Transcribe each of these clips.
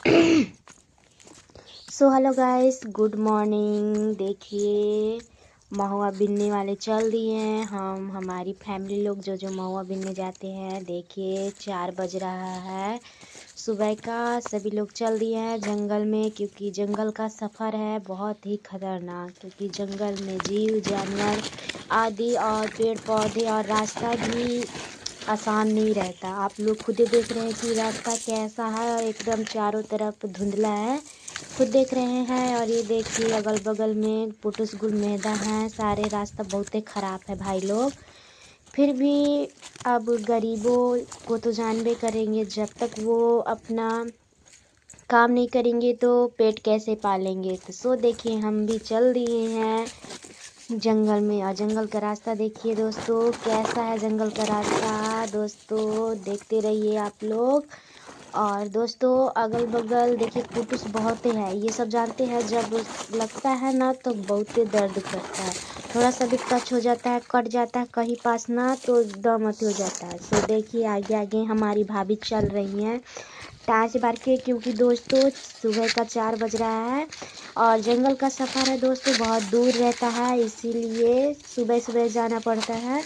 So hello guys, good morning. देखिए महुआ बीनने वाले चल दिए हैं। हमारी फैमिली लोग जो महुआ बीनने जाते हैं। देखिए 4 बज रहा है सुबह का। सभी लोग चल दिए हैं जंगल में, क्योंकि जंगल का सफ़र है बहुत ही खतरनाक। क्योंकि जंगल में जीव जानवर आदि और पेड़ पौधे और रास्ता भी आसान नहीं रहता। आप लोग खुद ही देख रहे हैं कि रास्ता कैसा है और एकदम चारों तरफ धुंधला है। खुद देख रहे हैं। और ये देखिए अगल बगल में पुटुस गुल मैदा है। सारे रास्ता बहुत ही ख़राब है भाई लोग। फिर भी अब गरीबों को तो जानबे करेंगे, जब तक वो अपना काम नहीं करेंगे तो पेट कैसे पालेंगे। तो देखिए हम भी चल दिए हैं जंगल में। और जंगल का रास्ता देखिए दोस्तों कैसा है। जंगल का रास्ता दोस्तों देखते रहिए आप लोग। और दोस्तों अगल बगल देखिए पुटुस बहुत है। ये सब जानते हैं, जब लगता है ना तो बहुत दर्द करता है। थोड़ा सा भी टच हो जाता है, कट जाता है कहीं पास ना, तो दम अति हो जाता है। सो देखिए आगे आगे हमारी भाभी चल रही हैं टाँच बार के, क्योंकि दोस्तों सुबह का 4 बज रहा है और जंगल का सफ़र है दोस्तों, बहुत दूर रहता है। इसीलिए सुबह सुबह जाना पड़ता है,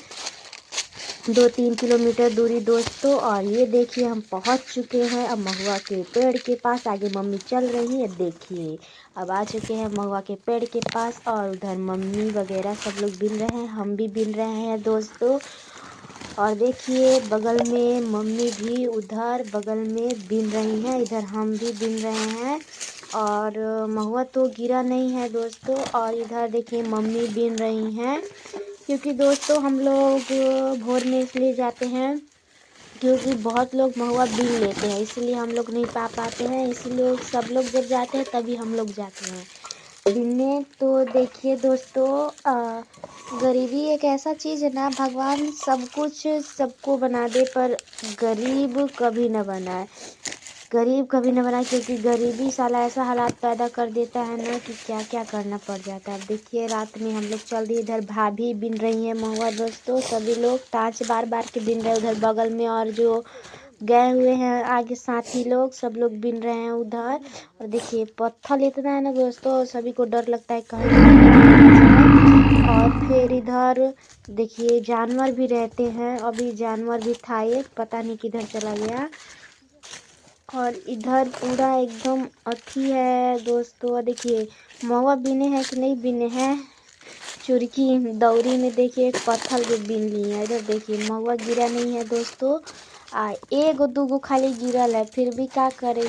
2-3 किलोमीटर दूरी दोस्तों। और ये देखिए हम पहुंच चुके हैं अब महुआ के पेड़ के पास। आगे मम्मी चल रही है, देखिए अब आ चुके हैं महुआ के पेड़ के पास। और उधर मम्मी वगैरह सब लोग बिन रहे हैं, हम भी बिन रहे हैं दोस्तों। और देखिए बगल में मम्मी भी उधर बगल में बिन रही हैं, इधर हम भी बिन रहे हैं। और महुआ तो गिरा नहीं है दोस्तों। और इधर देखिए मम्मी बिन रही हैं, क्योंकि दोस्तों हम लोग भोर में इसलिए जाते हैं क्योंकि बहुत लोग महुआ बीन लेते हैं, इसलिए हम लोग नहीं पा पाते हैं। इसलिए सब लोग जब जाते हैं तभी हम लोग जाते हैं बीनने। तो देखिए दोस्तों गरीबी एक ऐसा चीज़ है ना, भगवान सब कुछ सबको बना दे पर गरीब कभी न बनाए। गरीब कभी न बनाए, क्योंकि गरीबी साला ऐसा हालात पैदा कर देता है ना कि क्या क्या करना पड़ जाता है। अब देखिए रात में हम लोग चल दिए। इधर भाभी बिन रही है महुआ दोस्तों। सभी लोग टाँच बार बार के बिन रहे उधर बगल में, और जो गए हुए हैं आगे साथी लोग सब लोग बिन रहे हैं उधर। और देखिए पत्थर इतना है ना दोस्तों, सभी को डर लगता है कहीं और फिर इधर देखिए जानवर भी रहते हैं। अभी जानवर भी था एक, पता नहीं किधर चला गया। और इधर पूरा एकदम अथी है दोस्तों। देखिए महुआ बीने हैं कि नहीं बीने हैं, चुरकी दौरी में देखिए एक पत्थर भी बीन लिए है। इधर देखिए महुआ गिरा नहीं है दोस्तों, एगो दूगो खाली गिरल है, फिर भी क्या करे।